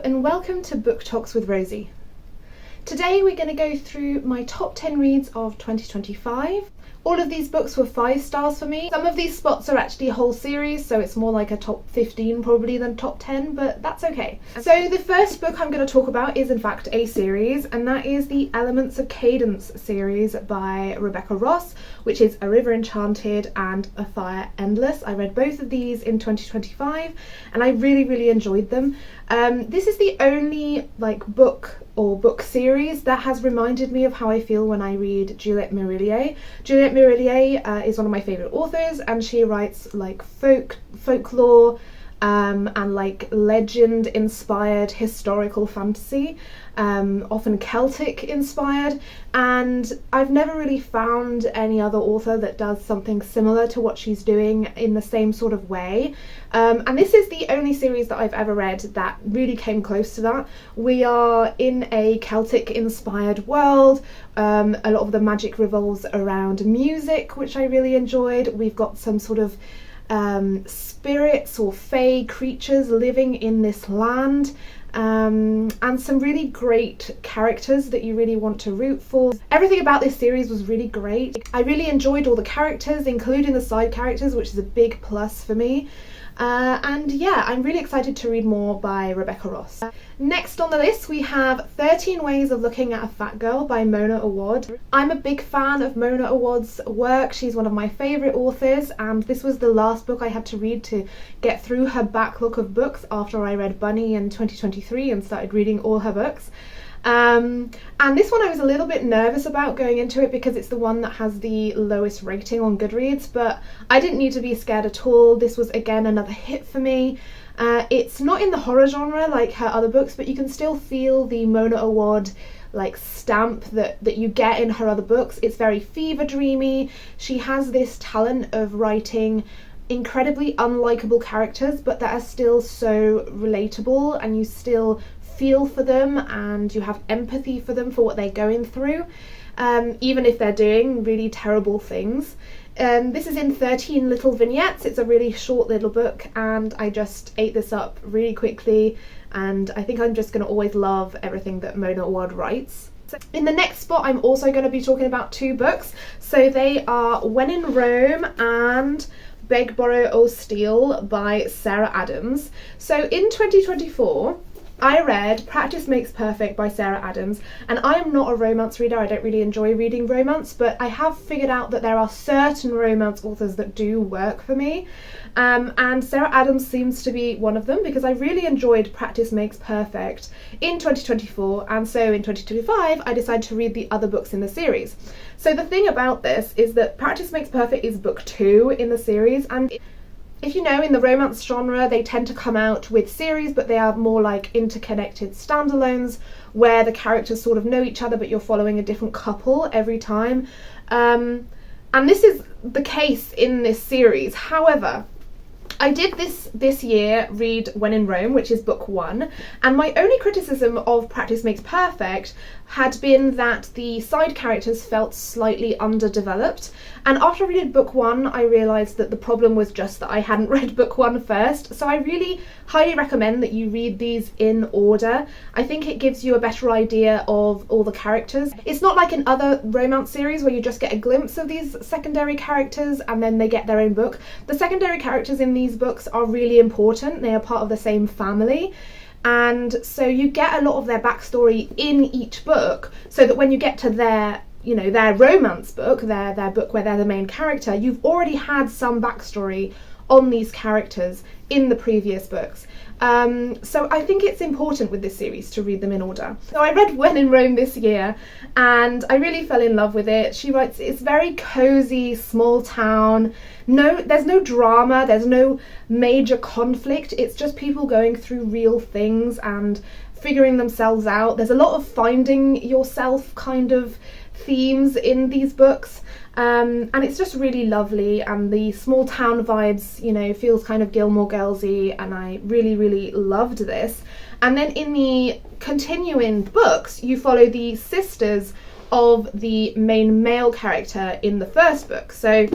and welcome to Book Talks with Rosie. Today we're going to go through my top 10 reads of 2025. All of these books were 5 stars for me. Some of these spots are actually a whole series, so it's more like a top 15 probably than top 10, but that's okay. So the first book I'm going to talk about is in fact a series, and that is the Elements of Cadence series by Rebecca Ross, which is A River Enchanted and A Fire Endless. I read both of these in 2025 and I really enjoyed them. This is the only book series that has reminded me of how I feel when I read Juliet Marillier. Juliet Marillier is one of my favourite authors, and she writes folklore and legend inspired historical fantasy, often Celtic inspired, and I've never really found any other author that does something similar to what she's doing in the same sort of way. And this is the only series that I've ever read that really came close to that. We are in a Celtic inspired world. A lot of the magic revolves around music, which I really enjoyed. We've got some sort of spirits or fae creatures living in this land, and some really great characters that you really want to root for. Everything about this series was really great. I really enjoyed all the characters, including the side characters, which is a big plus for me. And yeah, I'm really excited to read more by Rebecca Ross. Next on the list we have 13 Ways of Looking at a Fat Girl by Mona Awad. I'm a big fan of Mona Awad's work. She's one of my favourite authors, and this was the last book I had to read to get through her backlog of books after I read Bunny in 2023 and started reading all her books. And this one I was a little bit nervous about going into it because it's the one that has the lowest rating on Goodreads, but I didn't need to be scared at all. This was again another hit for me. It's not in the horror genre like her other books, but you can still feel the Mona Awad stamp that you get in her other books. It's very fever dreamy. She has this talent of writing incredibly unlikable characters, but that are still so relatable, and you still feel for them and you have empathy for them for what they're going through, even if they're doing really terrible things. This is in 13 little vignettes. It's a really short little book, and I just ate this up really quickly, and I think I'm just going to always love everything that Mona Awad writes. In the next spot I'm also going to be talking about 2 books. So they are When in Rome and Beg, Borrow or Steal by Sarah Adams. So in 2024 I read Practice Makes Perfect by Sarah Adams, and I am not a romance reader. I don't really enjoy reading romance, but I have figured out that there are certain romance authors that do work for me, and Sarah Adams seems to be one of them, because I really enjoyed Practice Makes Perfect in 2024, and so in 2025 I decided to read the other books in the series. So the thing about this is that Practice Makes Perfect is book 2 in the series, and if you know, in the romance genre they tend to come out with series, but they are more like interconnected standalones where the characters sort of know each other but you're following a different couple every time. And this is the case in this series. However, I did this year read When in Rome, which is book 1, and my only criticism of Practice Makes Perfect had been that the side characters felt slightly underdeveloped, and after I read book 1 I realised that the problem was just that I hadn't read book 1 first. So I really highly recommend that you read these in order. I think it gives you a better idea of all the characters. It's not like in other romance series where you just get a glimpse of these secondary characters and then they get their own book. The secondary characters in these books are really important. They are part of the same family, and so you get a lot of their backstory in each book, so that when you get to their romance book, their book where they're the main character, you've already had some backstory on these characters in the previous books. So I think it's important with this series to read them in order. So I read When in Rome this year and I really fell in love with it. She writes, it's very cozy, small town. There's no drama, there's no major conflict. It's just people going through real things and figuring themselves out. There's a lot of finding yourself kind of themes in these books. And it's just really lovely, and the small town vibes, feels kind of Gilmore Girls-y, and I really loved this. And then in the continuing books you follow the sisters of the main male character in the first book. So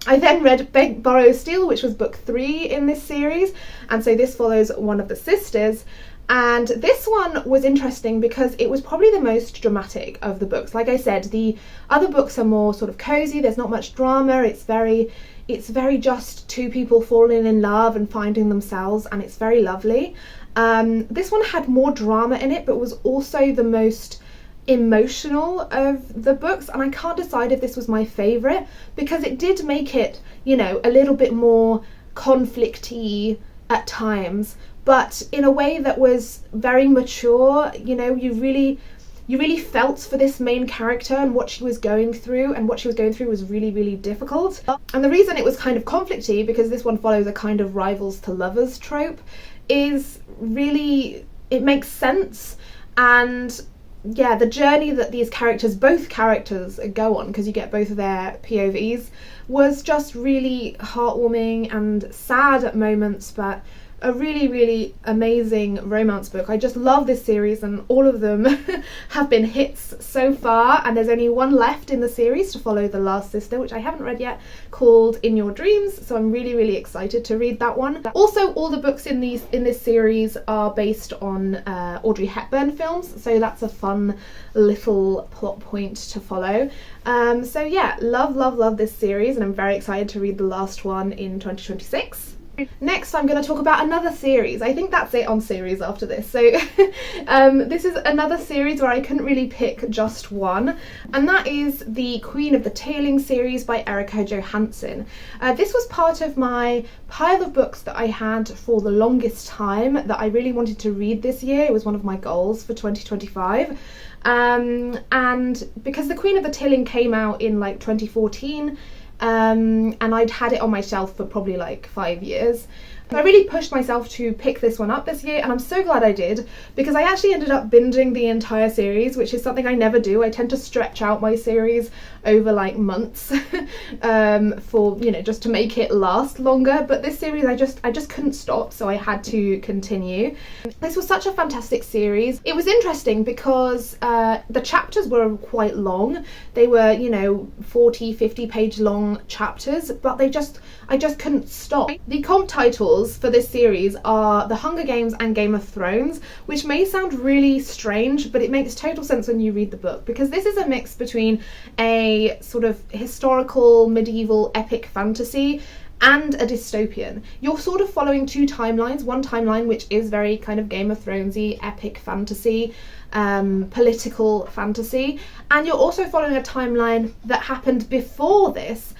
I then read Beg, Borrow, Steal, which was book 3 in this series, and so this follows one of the sisters. And this one was interesting because it was probably the most dramatic of the books. Like I said, the other books are more sort of cozy, there's not much drama, it's very just two people falling in love and finding themselves, and it's very lovely. This one had more drama in it, but was also the most emotional of the books, and I can't decide if this was my favourite because it did make it, you know, a little bit more conflicty at times, but in a way that was very mature. You know, you really felt for this main character and what she was going through, and what she was going through was really, really difficult. And the reason it was kind of conflicty, because this one follows a kind of rivals to lovers trope, is really, it makes sense. And yeah, the journey that these characters, both characters, go on, because you get both of their POVs, was just really heartwarming and sad at moments, but a really, really amazing romance book. I just love this series, and all of them have been hits so far, and there's only one left in the series to follow the last sister, which I haven't read yet, called In Your Dreams, so I'm really, really excited to read that one. Also, all the books in this series are based on Audrey Hepburn films, so that's a fun little plot point to follow. So yeah, love this series, and I'm very excited to read the last one in 2026. Next, I'm going to talk about another series. I think that's it on series after this. So this is another series where I couldn't really pick just one, and that is the Queen of the Tearling series by Erika Johansen. This was part of my pile of books that I had for the longest time that I really wanted to read this year. It was one of my goals for 2025. And because the Queen of the Tearling came out in like 2014, and I'd had it on my shelf for probably like 5 years. I really pushed myself to pick this one up this year, and I'm so glad I did, because I actually ended up binging the entire series, which is something I never do. I tend to stretch out my series over like months for, you know, just to make it last longer, but this series I just couldn't stop, so I had to continue. This was such a fantastic series. It was interesting because the chapters were quite long. They were, you know, 40-50 page long chapters, but I just couldn't stop. The comp titles for this series are The Hunger Games and Game of Thrones, which may sound really strange, but it makes total sense when you read the book, because this is a mix between a sort of historical, medieval, epic fantasy and a dystopian. You're sort of following two timelines, one timeline which is very kind of Game of Thronesy, epic fantasy, political fantasy, and you're also following a timeline that happened before this,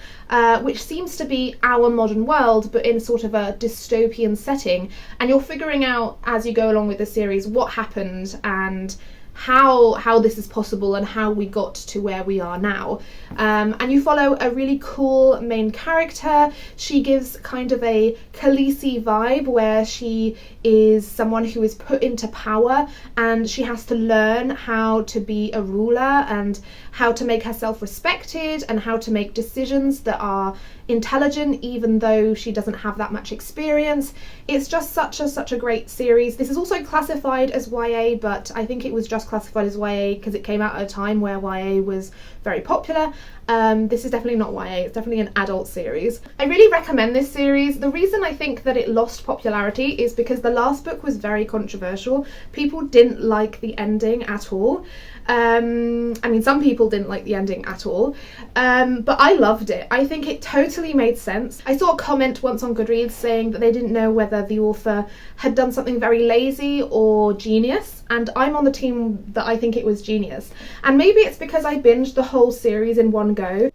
which seems to be our modern world, but in sort of a dystopian setting, and you're figuring out as you go along with the series what happened and how this is possible and how we got to where we are now. And you follow a really cool main character. She gives kind of a Khaleesi vibe, where she is someone who is put into power and she has to learn how to be a ruler and how to make herself respected and how to make decisions that are intelligent even though she doesn't have that much experience. It's just such a great series. This is also classified as YA, but I think it was just classified as YA because it came out at a time where YA was very popular. This is definitely not YA, it's definitely an adult series. I really recommend this series. The reason I think that it lost popularity is because the last book was very controversial. People didn't like the ending at all. I mean, some people didn't like the ending at all, but I loved it. I think it totally made sense. I saw a comment once on Goodreads saying that they didn't know whether the author had done something very lazy or genius, and I'm on the team that I think it was genius. And maybe it's because I binged the whole series in one go.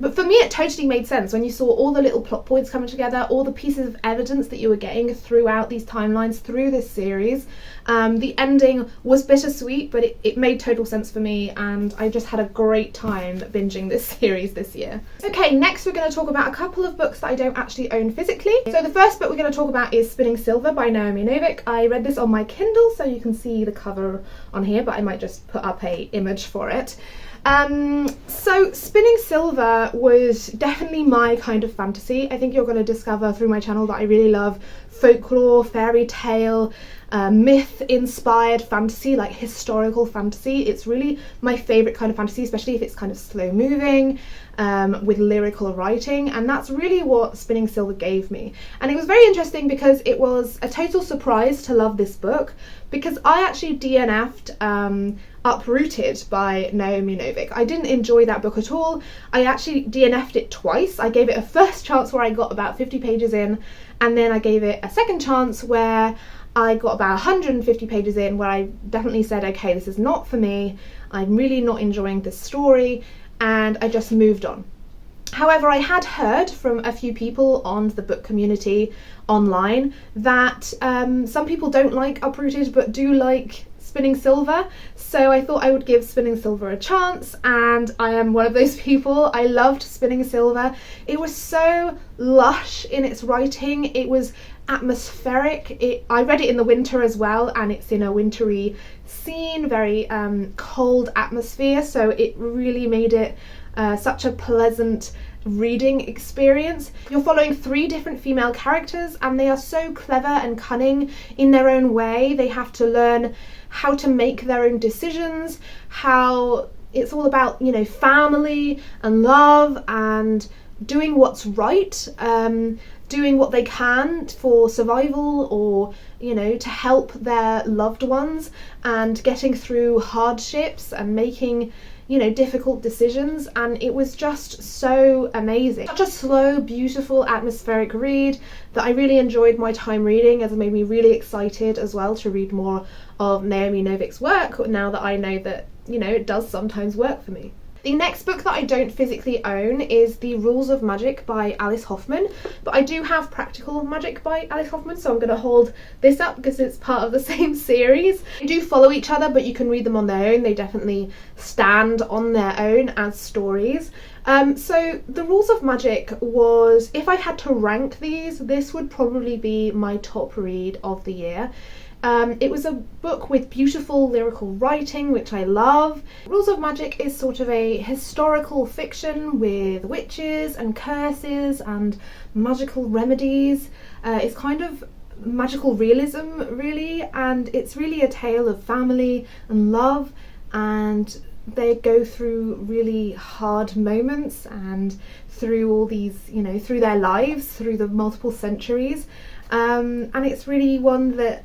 But for me it totally made sense when you saw all the little plot points coming together, all the pieces of evidence that you were getting throughout these timelines through this series. The ending was bittersweet, but it made total sense for me, and I just had a great time binging this series this year. Okay, next we're going to talk about a couple of books that I don't actually own physically. So the first book we're going to talk about is Spinning Silver by Naomi Novik. I read this on my Kindle, so you can see the cover on here, but I might just put up an image for it. So Spinning Silver was definitely my kind of fantasy. I think you're going to discover through my channel that I really love folklore, fairy tale, myth-inspired fantasy, like historical fantasy. It's really my favourite kind of fantasy, especially if it's kind of slow moving. with lyrical writing, and that's really what Spinning Silver gave me. And it was very interesting because it was a total surprise to love this book, because I actually DNF'd Uprooted by Naomi Novik. I didn't enjoy that book at all. I actually DNF'd it twice. I gave it a first chance where I got about 50 pages in, and then I gave it a second chance where I got about 150 pages in, where I definitely said, okay, this is not for me. I'm really not enjoying this story, and I just moved on. However, I had heard from a few people on the book community online that some people don't like Uprooted but do like Spinning Silver, so I thought I would give Spinning Silver a chance, and I am one of those people. I loved Spinning Silver. It was so lush in its writing. It was atmospheric. I read it in the winter as well, and it's in a wintry scene, very cold atmosphere, so it really made it such a pleasant reading experience. You're following 3 different female characters, and they are so clever and cunning in their own way. They have to learn how to make their own decisions, how it's all about, you know, family and love and doing what's right, doing what they can for survival, or, you know, to help their loved ones, and getting through hardships and making, you know, difficult decisions. And it was just so amazing. Such a slow, beautiful, atmospheric read that I really enjoyed my time reading, as it made me really excited as well to read more of Naomi Novik's work, now that I know that, you know, it does sometimes work for me. The next book that I don't physically own is The Rules of Magic by Alice Hoffman, but I do have Practical Magic by Alice Hoffman, so I'm going to hold this up because it's part of the same series. They do follow each other, but you can read them on their own. They definitely stand on their own as stories. So The Rules of Magic was, if I had to rank these, this would probably be my top read of the year. It was a book with beautiful lyrical writing, which I love. Rules of Magic is sort of a historical fiction with witches and curses and magical remedies. It's kind of magical realism, really, and it's really a tale of family and love, and they go through really hard moments and through all these, you know, through their lives, through the multiple centuries, and it's really one that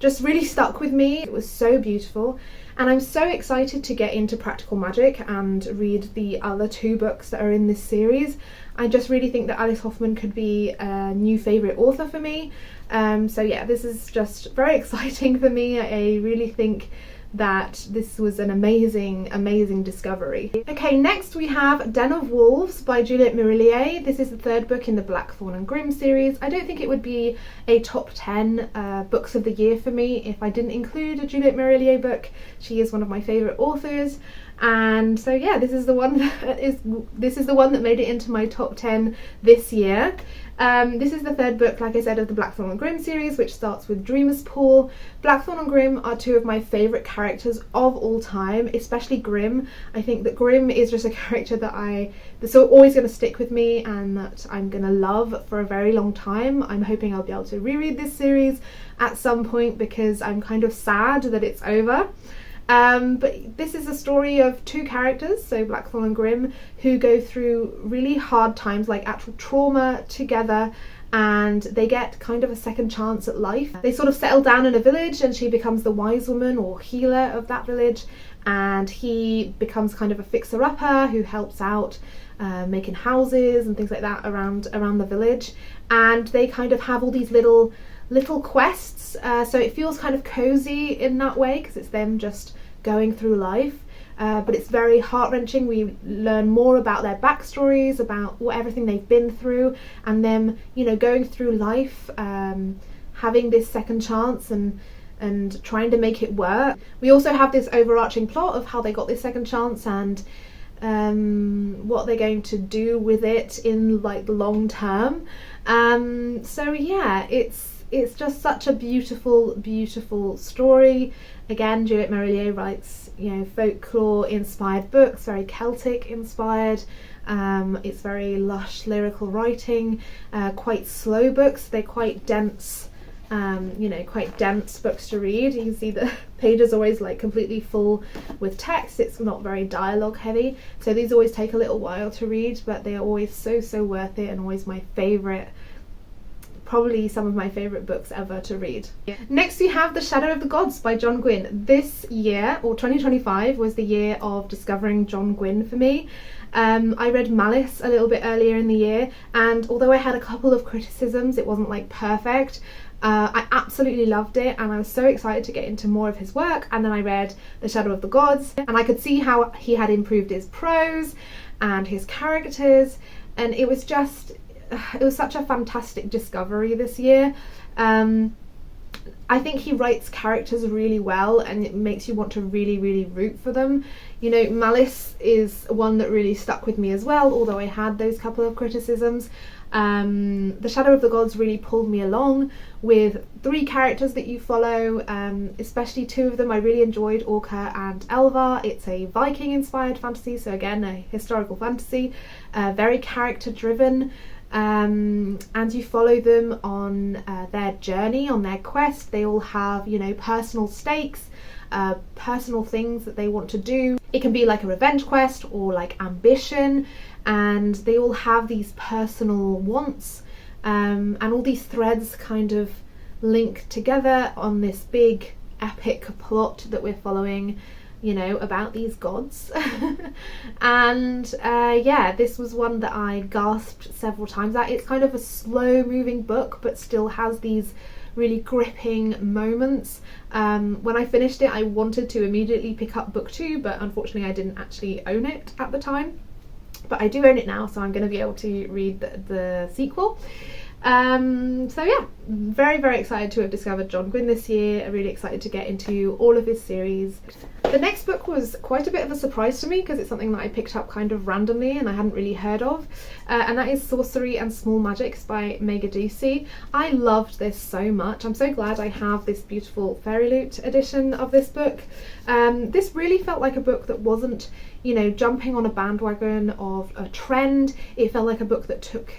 just really stuck with me. It was so beautiful, and I'm so excited to get into Practical Magic and read the other 2 books that are in this series. I just really think that Alice Hoffman could be a new favourite author for me. So yeah, this is just very exciting for me. I really think that this was an amazing discovery. Okay, next we have Den of Wolves by Juliet Marillier. This is the 3rd book in the Blackthorn and Grimm series. I don't think it would be a top 10 books of the year for me if I didn't include a Juliet Marillier book. She is one of my favourite authors, and so yeah, this is the one that made it into my top 10 this year. This is the 3rd book, like I said, of the Blackthorn and Grimm series, which starts with Dreamer's Pool. Blackthorn and Grimm are 2 of my favourite characters of all time, especially Grimm. I think that Grimm is just a character that's always going to stick with me and that I'm going to love for a very long time. I'm hoping I'll be able to reread this series at some point because I'm kind of sad that it's over. But this is a story of 2 characters, so Blackthorn and Grimm, who go through really hard times, like actual trauma, together, and they get kind of a second chance at life. They sort of settle down in a village, and she becomes the wise woman or healer of that village, and he becomes kind of a fixer-upper who helps out making houses and things like that around the village. And they kind of have all these little quests, so it feels kind of cozy in that way because it's them just going through life, but it's very heart-wrenching. We learn more about their backstories, about everything they've been through, and them, you know, going through life, having this second chance and trying to make it work. We also have this overarching plot of how they got this second chance and what they're going to do with it in like the long term. So yeah, it's just such a beautiful story. Again, Juliet Marillier writes, you know, folklore inspired books, very Celtic inspired. It's very lush lyrical writing, quite slow books. They're quite dense you know, quite dense books to read. You can see the pages always like completely full with text. It's not very dialogue heavy, so these always take a little while to read, but they are always so worth it, and always my favourite, probably some of my favourite books ever to read. Next we have The Shadow of the Gods by John Gwynne. This year, or 2025, was the year of discovering John Gwynne for me. I read Malice a little bit earlier in the year, and although I had a couple of criticisms, it wasn't like perfect. I absolutely loved it, and I was so excited to get into more of his work. And then I read The Shadow of the Gods, and I could see how he had improved his prose and his characters, and it was just, it was such a fantastic discovery this year. I think he writes characters really well, and it makes you want to really root for them. You know, Malice is one that really stuck with me as well, although I had those couple of criticisms. The Shadow of the Gods really pulled me along with 3 characters that you follow, especially 2 of them I really enjoyed, Orca and Elva. It's a Viking inspired fantasy, so again a historical fantasy, very character driven. And you follow them on their journey, on their quest. They all have, you know, personal stakes, personal things that they want to do. It can be like a revenge quest or like ambition, and they all have these personal wants, and all these threads kind of link together on this big epic plot that we're following, you know, about these gods. And yeah, this was one that I gasped several times at. It's kind of a slow moving book, but still has these really gripping moments. When I finished it, I wanted to immediately pick up book 2, but unfortunately I didn't actually own it at the time. But I do own it now, so I'm going to be able to read the sequel. So yeah, very excited to have discovered John Gwynne this year. I'm really excited to get into all of his series. The next book was quite a bit of a surprise to me, because it's something that I picked up kind of randomly and I hadn't really heard of, and that is Sorcery and Small Magics by Maiga Doocy. I loved this so much. I'm so glad I have this beautiful Fairy Loot edition of this book. This really felt like a book that wasn't, you know, jumping on a bandwagon of a trend. It felt like a book that took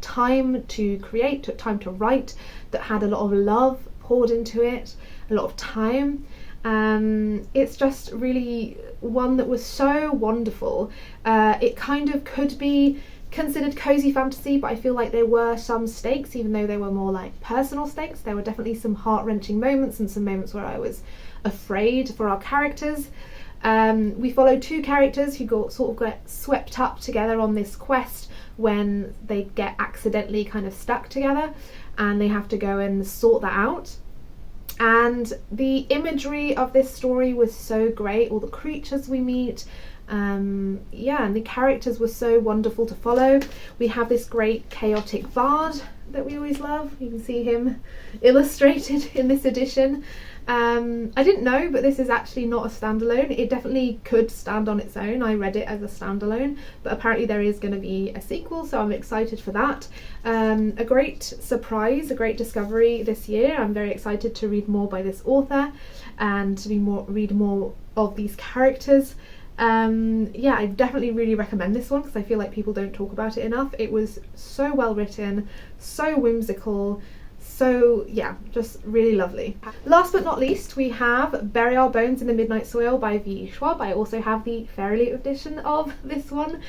time to create, took time to write, that had a lot of love poured into it, a lot of time. It's just really one that was so wonderful. It kind of could be considered cozy fantasy, but I feel like there were some stakes, even though they were more like personal stakes. There were definitely some heart-wrenching moments and some moments where I was afraid for our characters. We follow 2 characters who get swept up together on this quest when they get accidentally kind of stuck together, and they have to go and sort that out. And the imagery of this story was so great, all the creatures we meet, yeah, and the characters were so wonderful to follow. We have this great chaotic bard that we always love. You can see him illustrated in this edition. I didn't know, but this is actually not a standalone. It definitely could stand on its own. I read it as a standalone, but apparently there is going to be a sequel, so I'm excited for that. A great surprise, a great discovery this year. I'm very excited to read more by this author and to read more of these characters. Yeah, I definitely really recommend this one, because I feel like people don't talk about it enough. It was so well written, so whimsical, so yeah, just really lovely. Last but not least, we have Bury Our Bones in the Midnight Soil by V. Schwab. I also have the Fairy Loot edition of this one.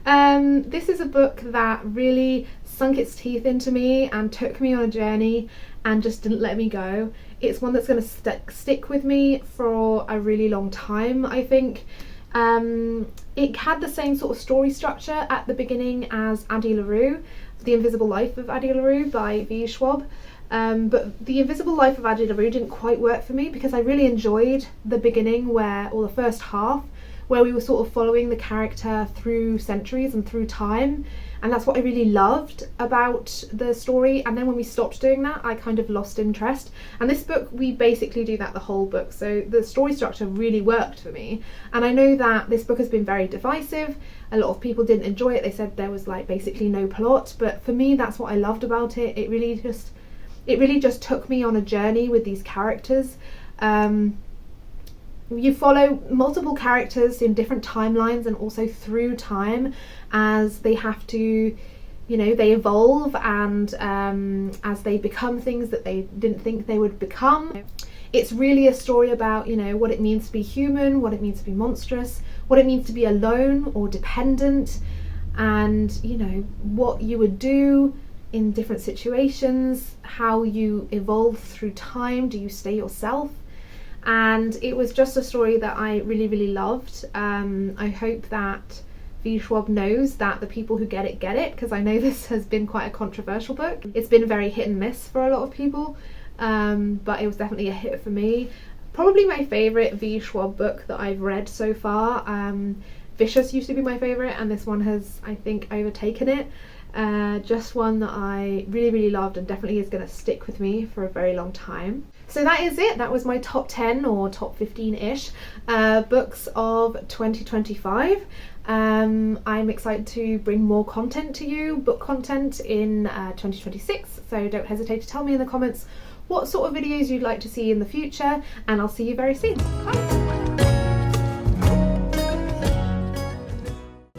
This is a book that really sunk its teeth into me and took me on a journey and just didn't let me go. It's one that's going to stick with me for a really long time, I think. It had the same sort of story structure at the beginning as Addie LaRue, The Invisible Life of Addie LaRue by V. Schwab. But The Invisible Life of Addie LaRue didn't quite work for me, because I really enjoyed the beginning or the first half, where we were sort of following the character through centuries and through time, and that's what I really loved about the story. And then when we stopped doing that, I kind of lost interest. And this book, we basically do that the whole book, so the story structure really worked for me. And I know that this book has been very divisive. A lot of people didn't enjoy it. They said there was like basically no plot, but for me, that's what I loved about it. It really just took me on a journey with these characters. You follow multiple characters in different timelines and also through time, as they have to you know, they evolve, and as they become things that they didn't think they would become. It's really a story about, you know, what it means to be human, what it means to be monstrous, what it means to be alone or dependent, and, you know, what you would do in different situations, how you evolve through time. Do you stay yourself? And it was just a story that I really, really loved. I hope that Schwab knows that the people who get it, because I know this has been quite a controversial book. It's been very hit and miss for a lot of people, but it was definitely a hit for me. Probably my favourite Schwab book that I've read so far. Vicious used to be my favourite, and this one has, I think, overtaken it. Just one that I really, really loved, and definitely is going to stick with me for a very long time. So that is it. That was my top 10 or top 15-ish books of 2025. I'm excited to bring more content to you, book content in 2026, so don't hesitate to tell me in the comments what sort of videos you'd like to see in the future, and I'll see you very soon. Bye!